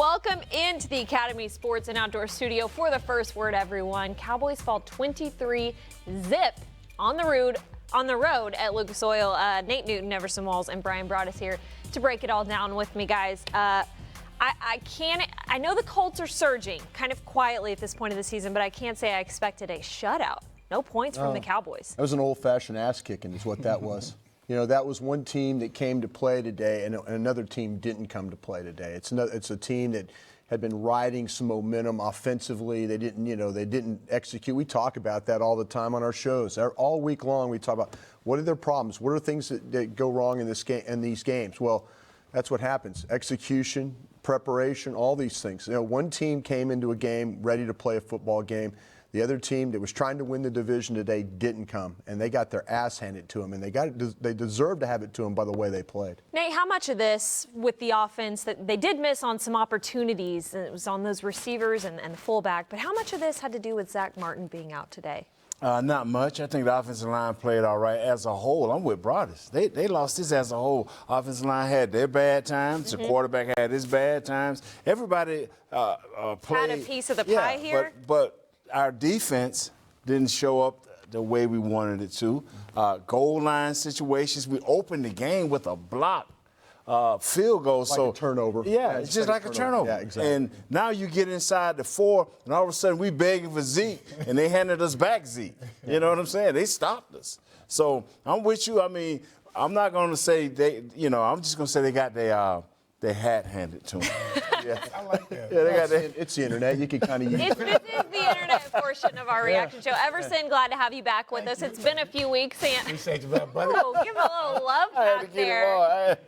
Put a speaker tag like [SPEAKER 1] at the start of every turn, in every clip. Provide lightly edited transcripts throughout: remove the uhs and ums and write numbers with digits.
[SPEAKER 1] Welcome into the Academy Sports and Outdoor Studio for the first word, everyone. Cowboys fall 23-0 on the road at Lucas Oil. Nate Newton, Everson Walls, and Brian Broaddus here to break it all down with me, guys. I know the Colts are surging kind of quietly at this point of the season, but I can't say I expected a shutout. No points from the Cowboys.
[SPEAKER 2] That was an old-fashioned ass-kicking is what that was. You know, that was one team that came to play today, and another team didn't come to play today. It's a team that had been riding some momentum offensively. They didn't execute. We talk about that all the time on our shows. All week long we talk about what are their problems, what are things that go wrong in these games. Well, that's what happens. Execution, preparation, all these things. You know, one team came into a game ready to play a football game. The other team that was trying to win the division today didn't come, and they got their ass handed to them, and they deserved to have it to them by the way they played.
[SPEAKER 1] Nate, how much of this with the offense that they did miss on some opportunities, and it was on those receivers and the fullback, but how much of this had to do with Zach Martin being out today?
[SPEAKER 3] Not much. I think the offensive line played all right as a whole. I'm with Broaddus. They lost this as a whole. Offensive line had their bad times. The quarterback had his bad times. Everybody played.
[SPEAKER 1] Had a piece of the pie here?
[SPEAKER 3] But our defense didn't show up the way we wanted it to. Goal line situations, we opened the game with a block field goal.
[SPEAKER 2] Like a turnover.
[SPEAKER 3] Yeah, it's just like a turnover.
[SPEAKER 2] Yeah, exactly.
[SPEAKER 3] And now you get inside the 4, and all of a sudden we begging for Zeke, and they handed us back Zeke. You know what I'm saying? They stopped us. So I'm with you. I mean, I'm not going to say I'm just going to say they got their hat handed to them.
[SPEAKER 2] Yeah.
[SPEAKER 4] I like that.
[SPEAKER 2] Yeah, it's the internet. You can kind of use it.
[SPEAKER 1] This is the internet portion of our reaction show. Everson, glad to have you back with us. It's been a few weeks.
[SPEAKER 4] Appreciate you, buddy.
[SPEAKER 1] Oh, give a little love back there.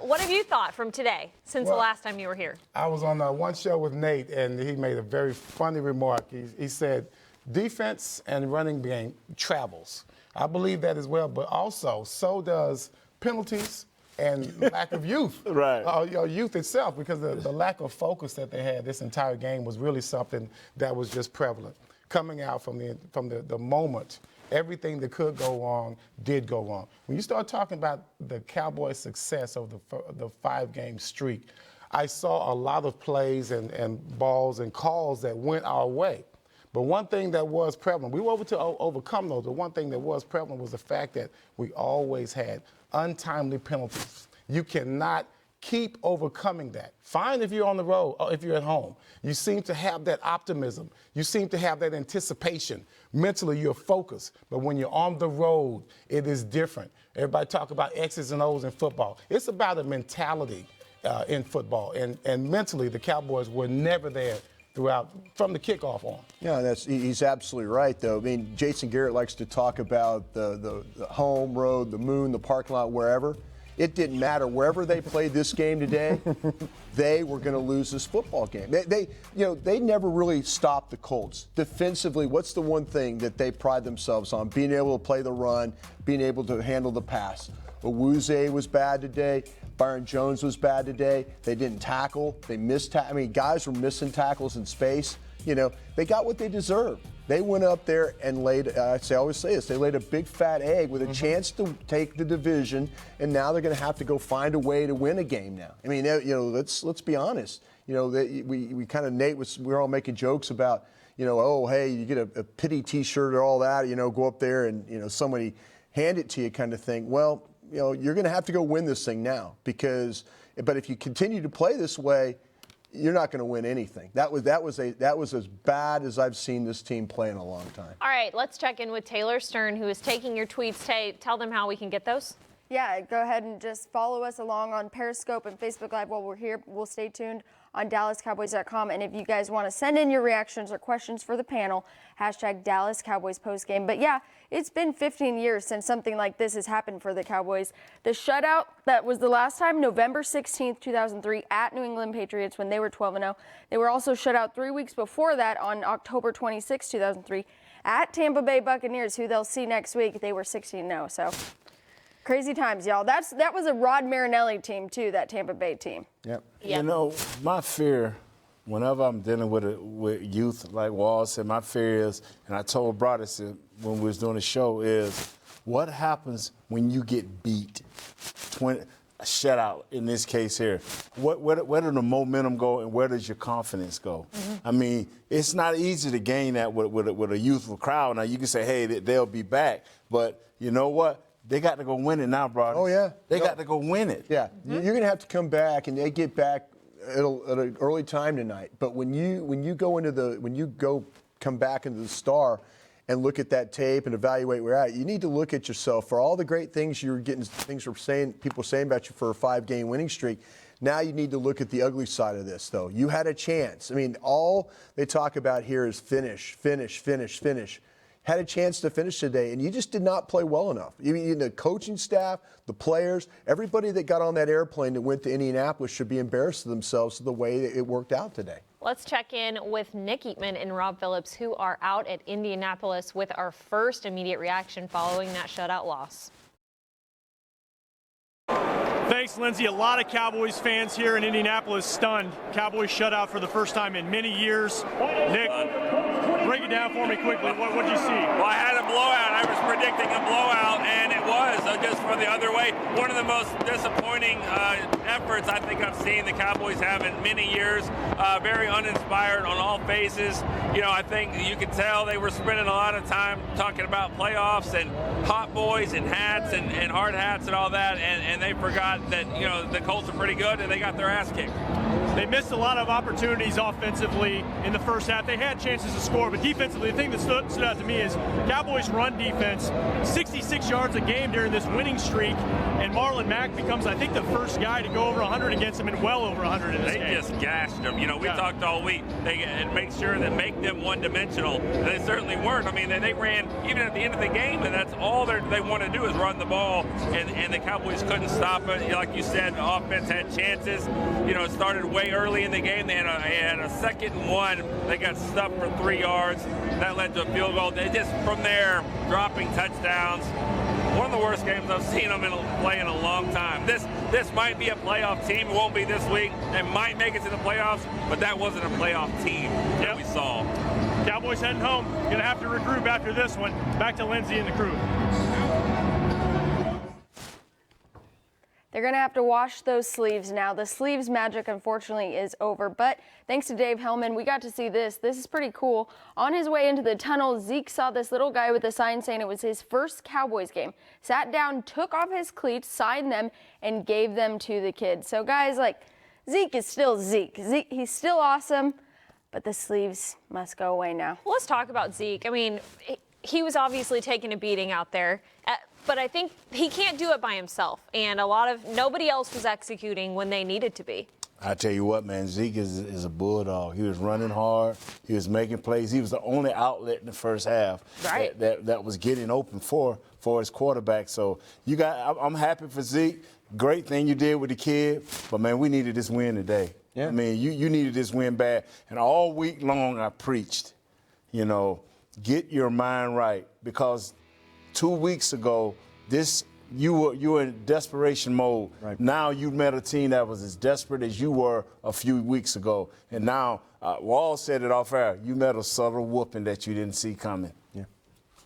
[SPEAKER 1] What have you thought from today since the last time you were here?
[SPEAKER 4] I was on one show with Nate, and he made a very funny remark. He said, defense and running game travels. I believe that as well, but also so does penalties and lack of youth.
[SPEAKER 3] Right.
[SPEAKER 4] Youth itself, because the lack of focus that they had this entire game was really something that was just prevalent. Coming out from the moment, everything that could go wrong did go wrong. When you start talking about the Cowboys' success over the 5-game streak, I saw a lot of plays and balls and calls that went our way. But one thing that was prevalent, we were able to overcome those, but one thing that was prevalent was the fact that we always had untimely penalties. You cannot keep overcoming that. Fine if you're on the road or if you're at home. You seem to have that optimism. You seem to have that anticipation. Mentally, you're focused. But when you're on the road, it is different. Everybody talk about X's and O's in football. It's about a mentality in football. And mentally, the Cowboys were never there throughout from the kickoff on.
[SPEAKER 2] Yeah, he's absolutely right, though. I mean, Jason Garrett likes to talk about the home, road, the moon, the parking lot, wherever. It didn't matter. Wherever they played this game today, they were going to lose this football game. They never really stopped the Colts. Defensively, what's the one thing that they pride themselves on? Being able to play the run, being able to handle the pass. Owuzie was bad today. Byron Jones was bad today. They didn't tackle. They missed guys were missing tackles in space. You know, they got what they deserved. They went up there and laid, I always say this, they laid a big fat egg with a chance to take the division, and now they're going to have to go find a way to win a game now. I mean, let's be honest. We were all making jokes about, oh, hey, you get a pity T-shirt or all that, go up there and, somebody hand it to you kind of thing. Well, you're going to have to go win this thing now but if you continue to play this way, you're not going to win anything. That was as bad as I've seen this team play in a long time.
[SPEAKER 1] All right, let's check in with Taylor Stern, who is taking your tweets. Tell them how we can get those.
[SPEAKER 5] Yeah, go ahead and just follow us along on Periscope and Facebook Live while we're here. We'll stay tuned on DallasCowboys.com. And if you guys want to send in your reactions or questions for the panel, hashtag Dallas Cowboys postgame. But yeah, it's been 15 years since something like this has happened for the Cowboys. The shutout, that was the last time, November 16th, 2003, at New England Patriots when they were 12-0. They were also shut out 3 weeks before that on October 26, 2003, at Tampa Bay Buccaneers, who they'll see next week. They were 16-0, so crazy times, y'all. That was a Rod Marinelli team, too, that Tampa Bay team.
[SPEAKER 2] Yep.
[SPEAKER 3] My fear, whenever I'm dealing with youth, like Wall said, my fear is, and I told Broaddus when we was doing the show, is what happens when you get beat a shutout in this case here, where does the momentum go and where does your confidence go? I mean, it's not easy to gain that with a youthful crowd. Now, you can say, hey, they'll be back. But you know what? They got to go win it now, brother.
[SPEAKER 2] Oh, yeah.
[SPEAKER 3] They got to go win it.
[SPEAKER 2] Yeah. You're going to have to come back, and they get back at an early time tonight. But when you come back into the Star and look at that tape and evaluate where you're at, you need to look at yourself for all the great things people saying about you for a 5-game winning streak. Now you need to look at the ugly side of this, though. You had a chance. I mean, all they talk about here is finish. Had a chance to finish today, and you just did not play well enough. Even the coaching staff, the players, everybody that got on that airplane that went to Indianapolis should be embarrassed of themselves for the way that it worked out today.
[SPEAKER 1] Let's check in with Nick Eatman and Rob Phillips, who are out at Indianapolis, with our first immediate reaction following that shutout loss.
[SPEAKER 6] Thanks, Lindsay. A lot of Cowboys fans here in Indianapolis stunned. Cowboys shutout for the first time in many years. Nick, break it down for me quickly. What did you see?
[SPEAKER 7] Well, I had a blowout. I was predicting a blowout, and it was just for the other way. One of the most disappointing efforts I think I've seen the Cowboys have in many years. Very uninspired on all phases. You know, I think you could tell they were spending a lot of time talking about playoffs and hot boys and hats and hard hats and all that, and they forgot that, you know, the Colts are pretty good and they got their ass kicked.
[SPEAKER 6] They missed a lot of opportunities offensively in the first half. They had chances to score, but defensively, the thing that stood out to me is Cowboys' run defense, 66 yards a game during this winning streak, and Marlon Mack becomes, I think, the first guy to go over 100 against them and well over 100 in this game.
[SPEAKER 7] They just gashed them. You know, we talked all week. They make sure that make them one-dimensional. They certainly weren't. I mean, they ran even at the end of the game, and that's all they want to do is run the ball, and the Cowboys couldn't stop it. Like you said, the offense had chances. You know, it started way early in the game. They had a 2nd and 1. They got stuffed for 3 yards. That led to a field goal. They just, from there, dropping touchdowns. One of the worst games I've seen them play in a long time. This might be a playoff team. It won't be this week. They might make it to the playoffs, but that wasn't a playoff team that we saw.
[SPEAKER 6] Cowboys heading home. Going to have to regroup after this one. Back to Lindsay and the crew.
[SPEAKER 5] They're going to have to wash those sleeves now. The sleeves magic, unfortunately, is over. But thanks to Dave Hellman, we got to see this. This is pretty cool. On his way into the tunnel, Zeke saw this little guy with a sign saying it was his first Cowboys game. Sat down, took off his cleats, signed them, and gave them to the kids. So, guys, like, Zeke is still Zeke. He's still awesome, but the sleeves must go away now.
[SPEAKER 1] Well, let's talk about Zeke. I mean, he was obviously taking a beating out there. But I think he can't do it by himself, and nobody else was executing when they needed to be.
[SPEAKER 3] I tell you what, man, Zeke is a bulldog. He was running hard. He was making plays. He was the only outlet in the first half that was getting open for his quarterback. So I'm happy for Zeke. Great thing you did with the kid, but man, we needed this win today. Yeah. I mean, you needed this win bad, and all week long I preached, you know, get your mind right, because 2 weeks ago, you were in desperation mode. Right. Now you met a team that was as desperate as you were a few weeks ago. And now, Wall said it off air, you met a subtle whooping that you didn't see coming. Yeah.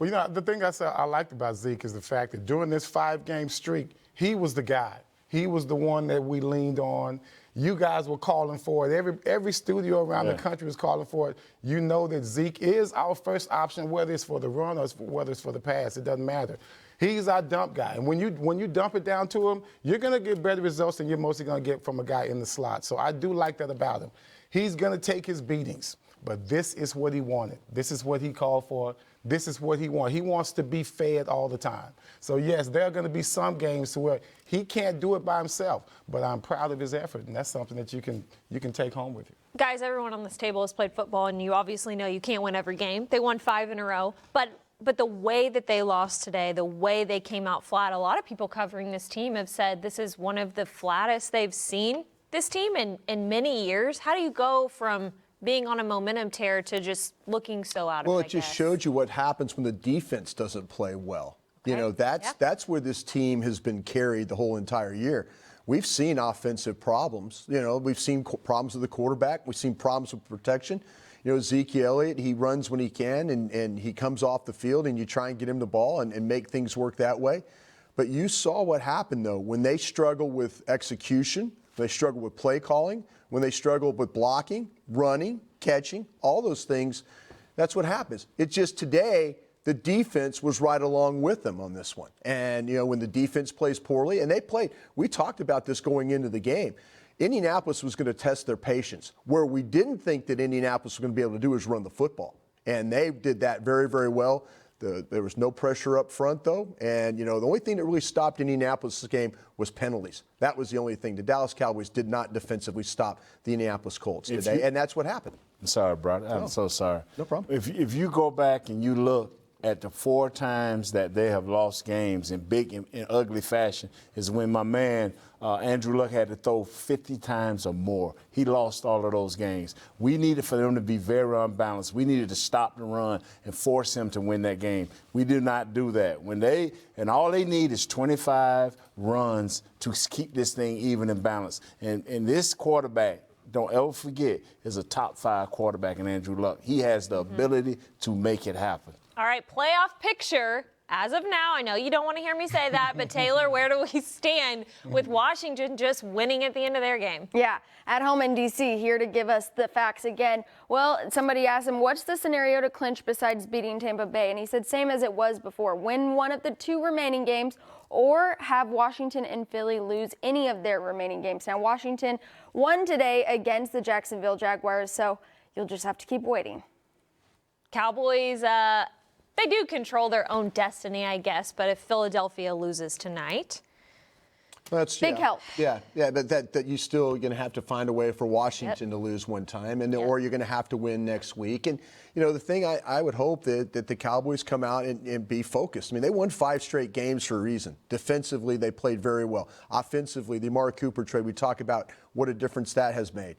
[SPEAKER 4] Well, you know, the thing I liked about Zeke is the fact that during this 5-game streak, he was the guy. He was the one that we leaned on. You guys were calling for it. Every studio around the country was calling for it. You know that Zeke is our first option, whether it's for the run or whether it's for the pass. It doesn't matter. He's our dump guy. And when you dump it down to him, you're going to get better results than you're mostly going to get from a guy in the slot. So I do like that about him. He's going to take his beatings, but this is what he wanted. This is what he called for. This is what he wants. He wants to be fed all the time. So, yes, there are going to be some games where he can't do it by himself, but I'm proud of his effort, and that's something that you can take home with you.
[SPEAKER 1] Guys, everyone on this table has played football, and you obviously know you can't win every game. They won 5 in a row, but the way that they lost today, the way they came out flat, a lot of people covering this team have said this is one of the flattest they've seen this team in many years. How do you go from being on a momentum tear to just looking so out of it?
[SPEAKER 2] Well, it just showed you what happens when the defense doesn't play well. Okay. You know, that's where this team has been carried the whole entire year. We've seen offensive problems. You know, we've seen problems with the quarterback. We've seen problems with protection. You know, Ezekiel Elliott, he runs when he can, and he comes off the field, and you try and get him the ball and make things work that way. But you saw what happened, though, when they struggle with execution, when they struggle with play calling, when they struggle with blocking, running, catching, all those things, that's what happens. It's just today, the defense was right along with them on this one. And, when the defense plays poorly, and we talked about this going into the game. Indianapolis was going to test their patience. Where we didn't think that Indianapolis was going to be able to do is run the football. And they did that very, very well. There was no pressure up front, though. And, the only thing that really stopped Indianapolis' game was penalties. That was the only thing. The Dallas Cowboys did not defensively stop the Indianapolis Colts today, and that's what happened.
[SPEAKER 3] I'm sorry, brother. I'm so sorry.
[SPEAKER 2] No problem.
[SPEAKER 3] If you go back and you look at the 4 times that they have lost games in big and ugly fashion is when my man Andrew Luck had to throw 50 times or more. He lost all of those games. We needed for them to be very unbalanced. We needed to stop the run and force him to win that game. We did not do that. All they need is 25 runs to keep this thing even and balanced. And this quarterback, don't ever forget, is a top 5 quarterback in Andrew Luck. He has the ability to make it happen.
[SPEAKER 1] All right, playoff picture. As of now, I know you don't want to hear me say that, but Taylor, where do we stand with Washington just winning at the end of their game?
[SPEAKER 5] Yeah, at home in D.C., here to give us the facts again. Well, somebody asked him, what's the scenario to clinch besides beating Tampa Bay? And he said, same as it was before. Win one of the 2 remaining games or have Washington and Philly lose any of their remaining games. Now, Washington won today against the Jacksonville Jaguars, so you'll just have to keep waiting.
[SPEAKER 1] Cowboys, they do control their own destiny, I guess, but if Philadelphia loses tonight,
[SPEAKER 2] that's
[SPEAKER 5] big help.
[SPEAKER 2] Yeah, but that you still going to have to find a way for Washington to lose one time, or you're going to have to win next week. And the thing I would hope that the Cowboys come out and be focused. I mean, they won 5 straight games for a reason. Defensively, they played very well. Offensively, the Amari Cooper trade, we talk about what a difference that has made.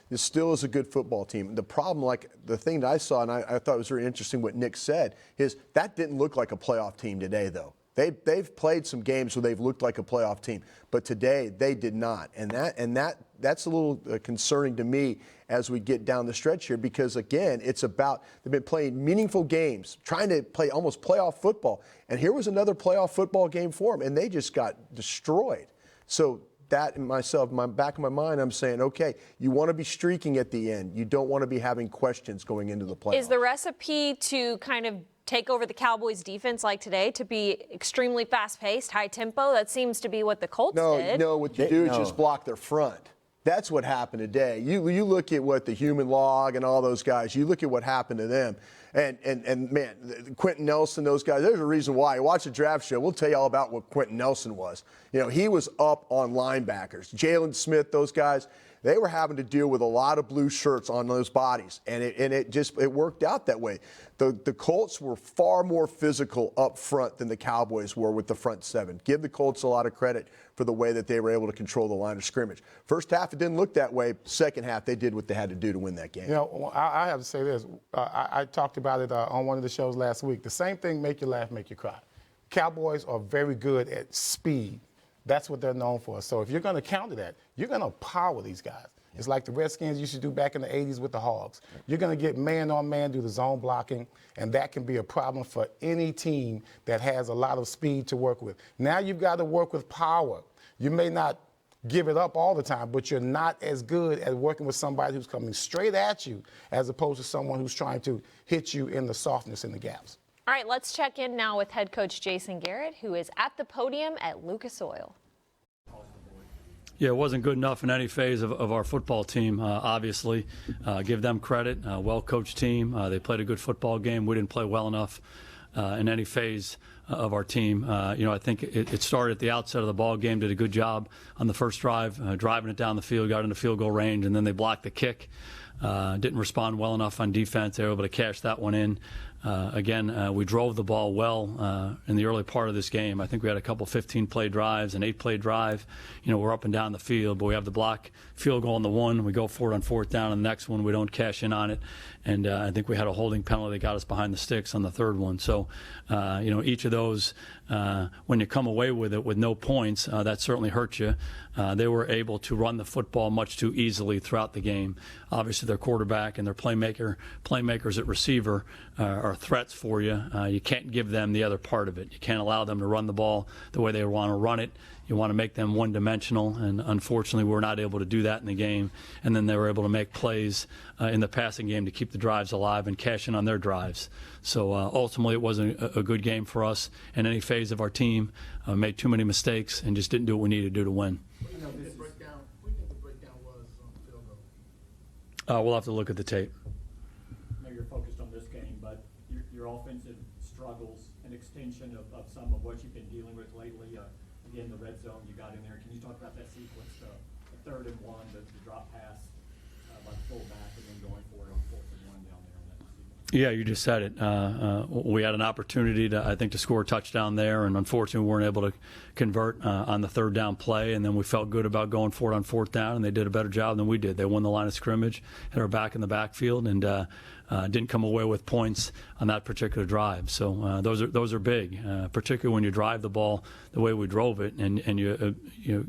[SPEAKER 2] This still is a good football team. The problem, the thing that I saw, and I thought it was very interesting what Nick said, is that didn't look like a playoff team today, though. They've played some games where they've looked like a playoff team, but today they did not, and that's a little concerning to me as we get down the stretch here, because again, it's about they've been playing meaningful games, trying to play almost playoff football, and here was another playoff football game for them, and they just got destroyed. So that in myself, my back of my mind, I'm saying, okay, you want to be streaking at the end. You don't want to be having questions going into the playoffs.
[SPEAKER 1] Is the recipe to kind of take over the Cowboys defense like today, to be extremely fast-paced, high tempo? That seems to be what the Colts did.
[SPEAKER 2] No, what you do is just block their front. That's what happened today. You look at what the human log and all those guys, you look at what happened to them. And man, Quentin Nelson, those guys, there's a reason why. You watch the draft show, we'll tell you all about what Quentin Nelson was. He was up on linebackers. Jalen Smith, those guys, they were having to deal with a lot of blue shirts on those bodies, and it worked out that way. The Colts were far more physical up front than the Cowboys were with the front 7. Give the Colts a lot of credit for the way that they were able to control the line of scrimmage. First half, it didn't look that way. Second half, they did what they had to do to win that game.
[SPEAKER 4] I have to say this. I talked about it on one of the shows last week. The same thing, make you laugh, make you cry. Cowboys are very good at speed. That's what they're known for. So if you're going to counter that, you're going to power these guys. It's like the Redskins used to do back in the 80s with the Hogs. You're going to get man-on-man, do the zone blocking, and that can be a problem for any team that has a lot of speed to work with. Now you've got to work with power. You may not give it up all the time, but you're not as good at working with somebody who's coming straight at you as opposed to someone who's trying to hit you in the softness in the gaps.
[SPEAKER 1] All right, let's check in now with head coach Jason Garrett, who is at the podium at Lucas Oil.
[SPEAKER 8] Yeah, it wasn't good enough in any phase of our football team, obviously. Give them credit, well-coached team. They played a good football game. We didn't play well enough in any phase of our team. I think it started at the outset of the ball game, did a good job on the first drive, driving it down the field, got into field goal range, and then they blocked the kick. Didn't respond well enough on defense. They were able to cash that one in. We drove the ball well in the early part of this game. I think we had a couple 15-play drives, an 8-play drive. We're up and down the field, but we have the block field goal on the one. We go for it on 4th down, and the next one we don't cash in on it. And I think we had a holding penalty that got us behind the sticks on the 3rd one. So, each of those, when you come away with it with no points, that certainly hurts you. They were able to run the football much too easily throughout the game. Obviously, their quarterback and their playmakers at receiver are are threats for you, you can't give them the other part of it. You can't allow them to run the ball the way they want to run it. You want to make them one-dimensional, and unfortunately we're not able to do that in the game. And then they were able to make plays in the passing game to keep the drives alive and cash in on their drives. So ultimately it wasn't a good game for us in any phase of our team. Made too many mistakes and just didn't do what we needed to do to win.
[SPEAKER 9] What do you think the breakdown was on the field goal?
[SPEAKER 8] We'll have to look at the tape.
[SPEAKER 10] I know you're focused on this game, but your offensive struggles, an extension of some of what you've been dealing with lately. Again, the red zone you got in there. Can you talk about that sequence, the 3rd and 1, the drop pass by the fullback, and then going for it on 4th and 1 down there in that sequence?
[SPEAKER 8] Yeah, you just said it. We had an opportunity to score a touchdown there, and unfortunately we weren't able to convert on the 3rd down play, and then we felt good about going for it on 4th down, and they did a better job than we did. They won the line of scrimmage, had our back in the backfield, and didn't come away with points on that particular drive. So those are big, particularly when you drive the ball the way we drove it, and you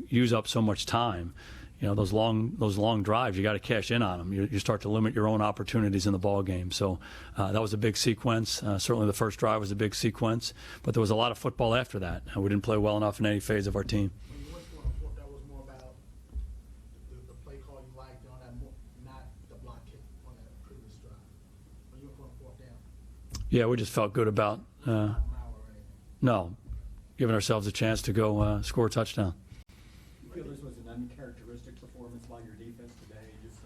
[SPEAKER 8] use up so much time. You know, those long drives, you got to cash in on them. You start to limit your own opportunities in the ball game. So that was a big sequence. Certainly the first drive was a big sequence, but there was a lot of football after that. We didn't play well enough in any phase of our team.
[SPEAKER 9] When you went for it on 4th, that was more about the play call you liked on that, not the block kick on that previous drive. When you went for it on 4th down.
[SPEAKER 8] Yeah, we just felt good about giving ourselves a chance to go score a touchdown.
[SPEAKER 10] You feel this was an uncharacteristic performance by your defense today? Just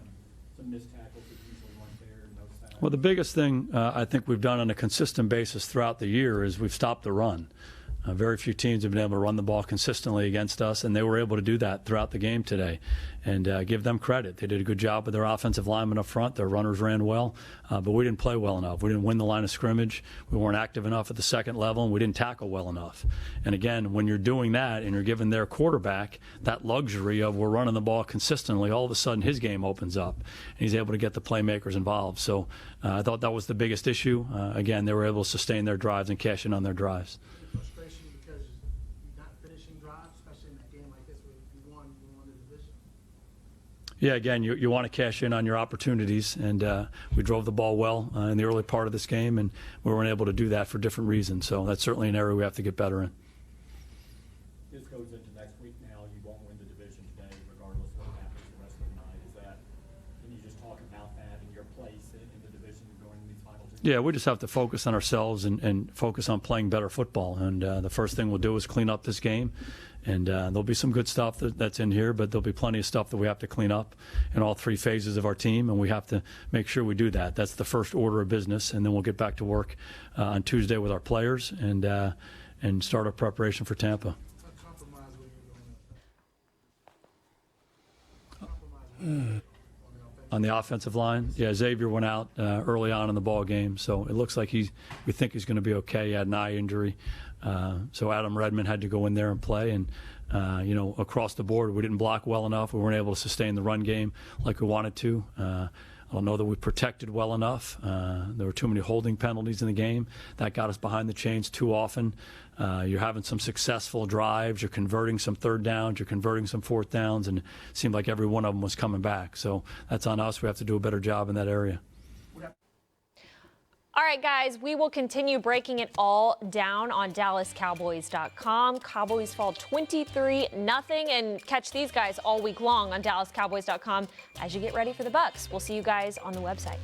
[SPEAKER 10] some missed tackles that usually weren't there and those things?
[SPEAKER 8] Well, the biggest thing I think we've done on a consistent basis throughout the year is we've stopped the run. Very few teams have been able to run the ball consistently against us, and they were able to do that throughout the game today. And give them credit. They did a good job with their offensive linemen up front. Their runners ran well, but we didn't play well enough. We didn't win the line of scrimmage. We weren't active enough at the second level, and we didn't tackle well enough. And again, when you're doing that and you're giving their quarterback that luxury of we're running the ball consistently, all of a sudden his game opens up, and he's able to get the playmakers involved. So I thought that was the biggest issue. Again, they were able to sustain their drives and cash in on their drives.
[SPEAKER 9] Frustration because you're not finishing drives, especially in a game like this where you won the division.
[SPEAKER 8] Yeah, again, you want to cash in on your opportunities, and we drove the ball well in the early part of this game, and we weren't able to do that for different reasons. So that's certainly an area we have to get better in.
[SPEAKER 10] This goes into next week now. You won't win the division today, regardless of what happens the rest of the night. Can you just talk about that and your place in the division going into these final 2 games?
[SPEAKER 8] Yeah, we just have to focus on ourselves and focus on playing better football. And the first thing we'll do is clean up this game. And there'll be some good stuff that's in here, but there'll be plenty of stuff that we have to clean up in all 3 phases of our team, and we have to make sure we do that. That's the first order of business, and then we'll get back to work on Tuesday with our players and start our preparation for Tampa.
[SPEAKER 9] What compromise were you doing?
[SPEAKER 8] On the offensive line, yeah, Xavier went out early on in the ball game, so it looks like we think he's going to be okay. He had an eye injury, so Adam Redmond had to go in there and play. And across the board, we didn't block well enough. We weren't able to sustain the run game like we wanted to. I don't know that we protected well enough. There were too many holding penalties in the game. That got us behind the chains too often. You're having some successful drives. You're converting some 3rd downs. You're converting some 4th downs, and it seemed like every one of them was coming back. So that's on us. We have to do a better job in that area.
[SPEAKER 1] All right, guys, we will continue breaking it all down on DallasCowboys.com. Cowboys fall 23-0, and catch these guys all week long on DallasCowboys.com as you get ready for the Bucs. We'll see you guys on the website.